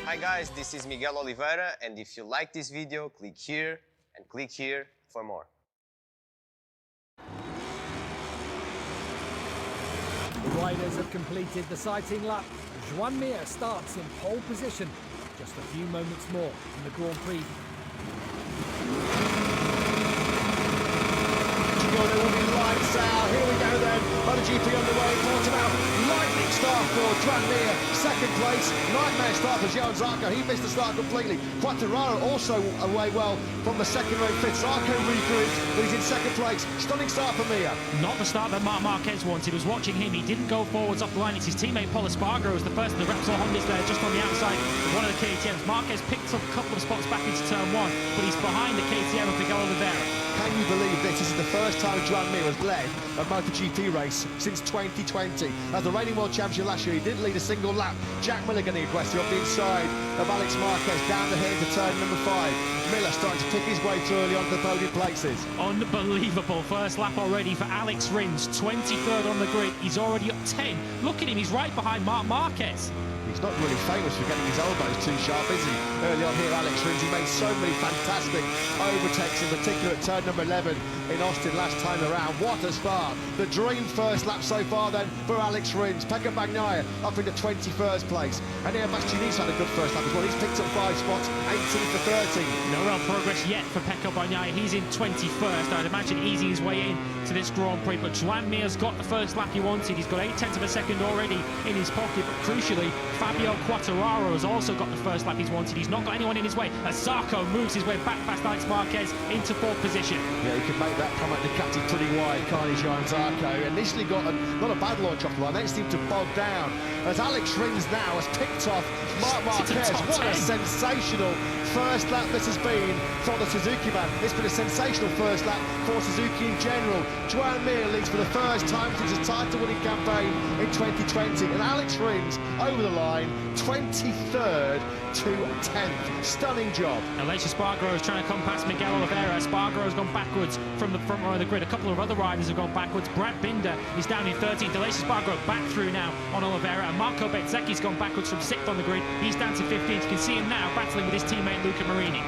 Hi guys, this is Miguel Oliveira, and if you like this video, click here and click here for more. The riders have completed the sighting lap. Joan Mir starts in pole position. Just a few moments more in the Grand Prix. There will be lights out. Here we go then. MotoGP underway in Portimao. Lightning start for Joan Mir. Second place. Nightmare start for João Zarco. He missed the start completely. Quartararo also away well from the second row fifth. Zarco regrouped, but he's in second place. Stunning start for Mir. Not the start that Marc Marquez wanted. Was watching him. He didn't go forwards off the line. It's his teammate Paul Espargaro was the first of the Repsol Hondas there, just on the outside of one of the KTMs. Marquez picked up a couple of spots back into turn one, but he's behind the KTM of Miguel Oliveira. Can you believe this? This is the first time Joan Mir has led a MotoGP race since 2020. As the reigning world champion last year, he didn't lead a single lap. Jack Miller getting aggressive up the inside of Alex Marquez, down the hill into turn number 5. Miller starting to pick his way through early onto the podium places. Unbelievable first lap already for Alex Rins, 23rd on the grid. He's already up 10. Look at him, he's right behind Marc Marquez. He's not really famous for getting his elbows too sharp, is he? Early on here, Alex Rins, he made so many fantastic overtakes, in particular at turn number 11 in Austin last time around. What a start. The dream first lap so far then for Alex Rins. Pecco Bagnaia up into 21st place. And here Bastianini's had a good first lap as well. He's picked up 5 spots, 18 for 13. No real progress yet for Pecco Bagnaia. He's in 21st. I'd imagine easing his way in to this Grand Prix. But Joan Mir's got the first lap he wanted. He's got 8/10 of a second already in his pocket. But crucially, Fabio Quartararo has also got the first lap he's wanted. He's not got anyone in his way as Zarco moves his way back past Alex Marquez into 4th position. Yeah, he can make that come at Ducati pretty wide, can't he, João Zarco? Initially got not a bad launch off the line, then it seemed to bog down. As Alex Rins now has picked off Marc Marquez. What a sensational first lap this has been for the Suzuki man. It's been a sensational first lap for Suzuki in general. Joan Mir leads for the first time since his title-winning campaign in 2020. And Alex Rins over the line, 23rd to 10th. Stunning job. Aleix Espargaro is trying to come past Miguel Oliveira. Espargaro has gone backwards from the front row of the grid. A couple of other riders have gone backwards. Brad Binder is down in 13th. Aleix Espargaro back through now on Oliveira. And Marco Bezzecchi's gone backwards from 6th on the grid. He's down to 15th. You can see him now battling with his teammate Luca Marini.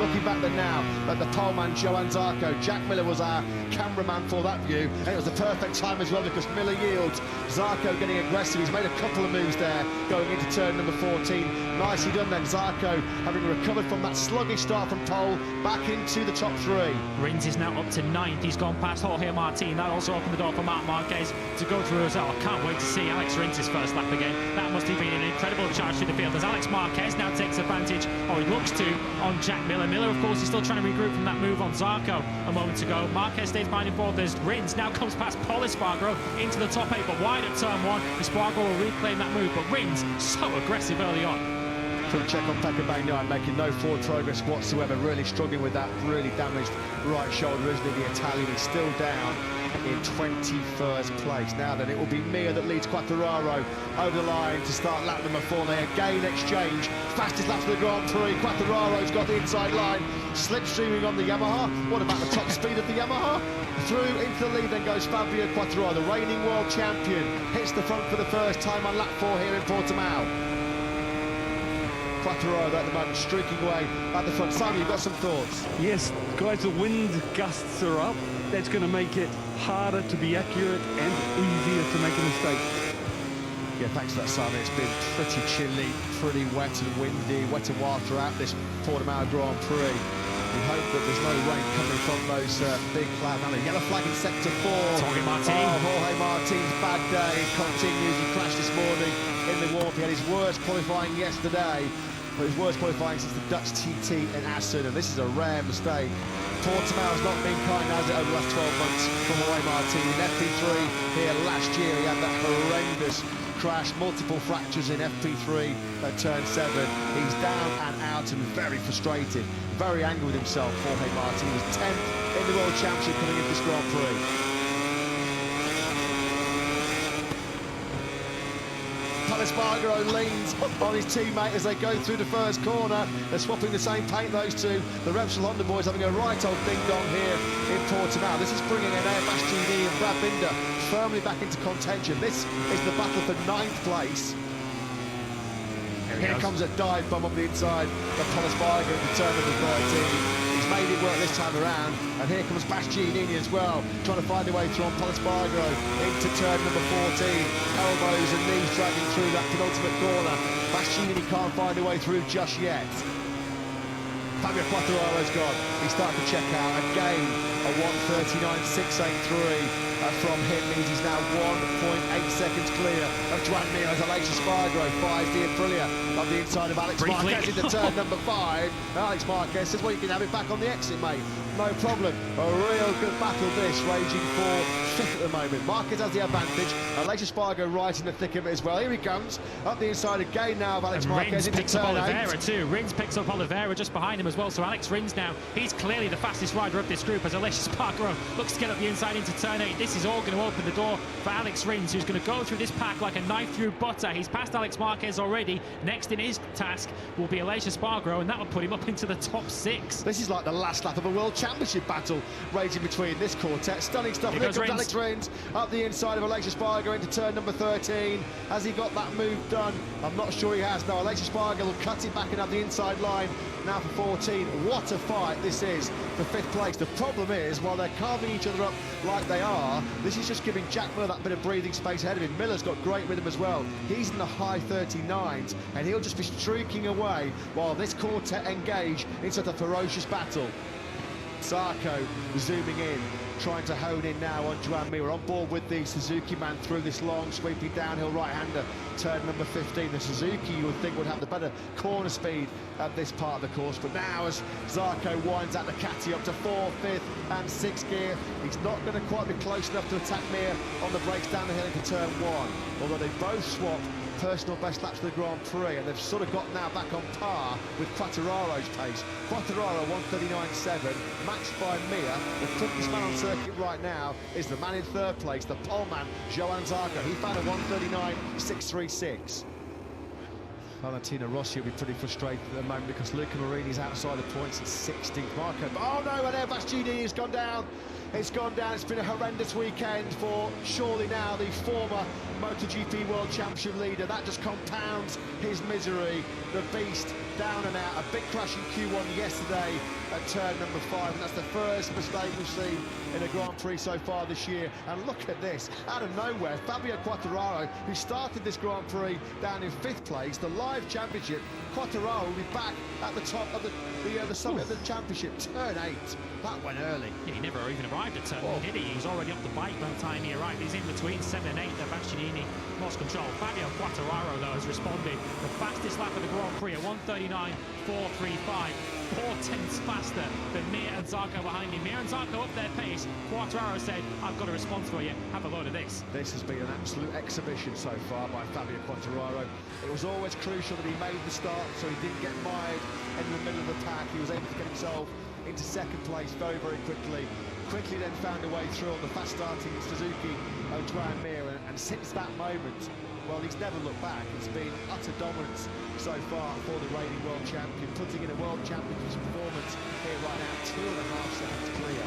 Looking back then now at the poleman João Zarco. Jack Miller was our cameraman for that view, and it was the perfect time as well because Miller yields. Zarco getting aggressive. He's made a couple of moves there going into turn number 14. Nicely done then. Zarco having recovered from that sluggish start from pole back into the top 3. Rins is now up to 9th. He's gone past Jorge Martin. That also opened the door for Marc Marquez to go through as well. I can't wait to see Alex Rins' first lap again. That must have been an incredible charge through the field as Alex Marquez now takes advantage, or he looks to, on Jack Miller. Miller, of course, is still trying to regroup from that move on Zarco a moment ago. Marquez stays behind in 4th. There's Rins now comes past Paul Espargaro into the top 8, but wide at turn 1. Espargaro will reclaim that move, but Rins so aggressive early on. Quick check on Pecco Bagnaia, making no forward progress whatsoever. Really struggling with that really damaged right shoulder, isn't he? The Italian is still down in 21st place. Now then, it will be Mir that leads Quartararo over the line to start lap number 4. They again exchange. Fastest laps of the Grand Prix. Quartararo's got the inside line. Slipstreaming on the Yamaha. What about the top speed of the Yamaha? Through into the lead then goes Fabio Quartararo, the reigning world champion. Hits the front for the first time on lap 4 here in Portimao. Quartararo at the moment streaking away at the front. Simon, you've got some thoughts? Yes, guys, the wind gusts are up. That's going to make it harder to be accurate and easier to make a mistake. Yeah, thanks for that, Simon. It's been pretty chilly, pretty wet and windy, wet and wild throughout this Portimao Grand Prix. We hope that there's no rain coming from those big clouds. Now the yellow flag in sector 4. Jorge Martin. Oh, Jorge Martin's bad day continues. He crashed this morning in the warm. He had his worst qualifying yesterday, but his worst qualifying since the Dutch TT in Assen, and this is a rare mistake. Portimao has not been kind, has it, over the last 12 months for Jorge Martin. In FP3 here last year, he had that horrendous crash, multiple fractures in FP3 at turn 7. He's down and out and very frustrated, very angry with himself. Jorge Martin was 10th in the World Championship coming into this Grand Prix. Espargaro leans on his teammate as they go through the first corner. They're swapping the same paint, those two. The Repsol Honda boys having a right old ding-dong here in Portimao. This is bringing in Bastianini and Brad Binder firmly back into contention. This is the battle for 9th place. Here comes a dive bomb on the inside of Polisbarger into turn number 13. He's made it work this time around, and here comes Bastianini as well, trying to find a way through on Polisbarger into turn number 14. Elbows and knees dragging through that penultimate corner. Bastianini can't find a way through just yet. Fabio Quartararo's gone. He's starting to check out. Again, a 1:39.683 from him means he's now 1.8 seconds clear of Joan Mir as Aleix Espargaro fires the Aprilia up the inside of Alex Marquez into turn number 5. Alex Marquez says, well, you can have it back on the exit, mate. No problem. A real good battle this, raging for 5th at the moment. Marquez has the advantage. Aleix Espargaro right in the thick of it as well. Here he comes, up the inside again now of Alex Marquez into turn 8. Too. Rins picks up Oliveira just behind him as well, so Alex Rins now, he's clearly the fastest rider of this group as Aleix Espargaro looks to get up the inside into turn 8. This is all going to open the door for Alex Rins, who's going to go through this pack like a knife through butter. He's passed Alex Marquez already. Next in his task will be Aleix Espargaro, and that will put him up into the top 6. This is like the last lap of a World Championship battle raging between this quartet. Stunning stuff. Here comes Alex Rins up the inside of Aleix Espargaro into turn number 13. Has he got that move done? I'm not sure he has. No, Aleix Espargaro will cut it back and have the inside line now for 14. What a fight this is for 5th place. The problem is, while they're carving each other up like they are, this is just giving Jack Miller that bit of breathing space ahead of him. Miller's got great rhythm as well. He's in the high 39s, and he'll just be streaking away while this quartet engage in such a ferocious battle. Zarco zooming in, trying to hone in now on Joan Mir. On board with the Suzuki man through this long sweeping downhill right-hander, turn number 15. The Suzuki, you would think, would have the better corner speed at this part of the course, but now as Zarco winds out the Catty up to 4th, 5th and 6th gear, he's not going to quite be close enough to attack Mir on the brakes down the hill into turn 1, although they both swapped personal best laps of the Grand Prix, and they've sort of got now back on par with Quartararo's pace. Quartararo 1:39.7, matched by Mir. The quickest man on circuit right now is the man in 3rd place, the pole man, Johann Zarco. He found a 1:39.636. Valentino Rossi will be pretty frustrated at the moment because Luca Marini's outside the points at 16th. Marco, oh no, and there Bastianini has gone down. It's gone down. It's been a horrendous weekend for surely now the former MotoGP World Championship leader. That just compounds his misery. The beast down and out. A big crash in Q1 yesterday at turn number 5, and that's the first mistake we've seen in a Grand Prix so far this year. And look at this, out of nowhere, Fabio Quartararo, who started this Grand Prix down in 5th place, the live championship. Quartararo will be back at the top of the summit of the championship, turn 8. That went early. Yeah, he never even arrived at turn 1, did he? He was already up the bike by the time he arrived. He's in between 7 and 8. The Bastianini lost control. Fabio Quartararo, though, has responded. The fastest lap of the Grand Prix at 1:39.435. 4/10 faster than Mir and Zarco behind him. Mir and Zarco up their pace. Quartararo said, I've got a response for you. Have a load of this. This has been an absolute exhibition so far by Fabio Quartararo. It was always crucial that he made the start so he didn't get mired in the middle of the pack. He was able to get himself into 2nd place very, very quickly. Quickly then found a way through on the fast-starting Suzuki Joan Mir, and since that moment, well, he's never looked back. It's been utter dominance so far for the reigning world champion, putting in a world championship performance here right now, 2.5 seconds clear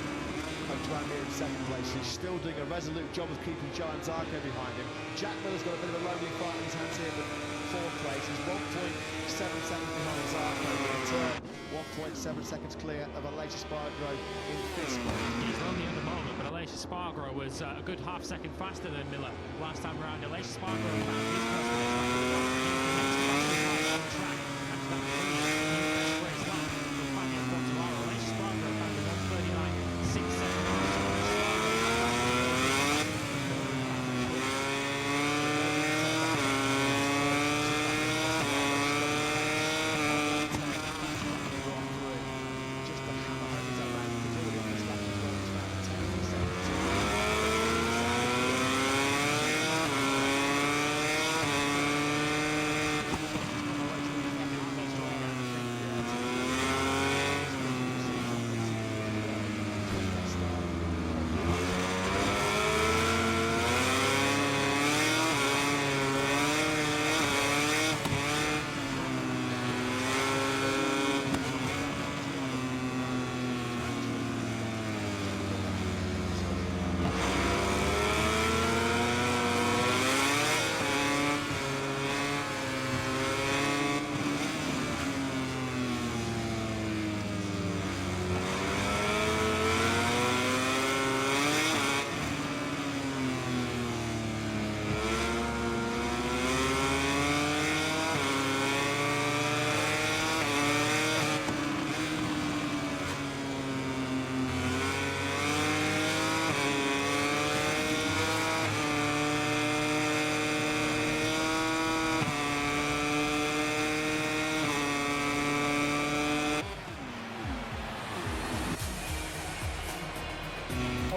of Joan Mir in 2nd place. He's still doing a resolute job of keeping Johann Zarco behind him. Jack Miller's got a bit of a lonely fight in his hands here, but 4th place. He's 1.7 seconds behind Zarco in turn, 1.7 seconds clear of Aleix Espargaro in 5th place. He's lonely at the moment, but Aleix Espargaro was a good half second faster than Miller last time round. Aleix Espargaro found his first track after that brilliant race lap from Fabio Quartararo. Aleix Espargaro found the 1:39.67.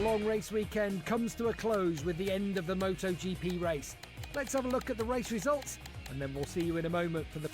A long race weekend comes to a close with the end of the MotoGP race. Let's have a look at the race results and then we'll see you in a moment for the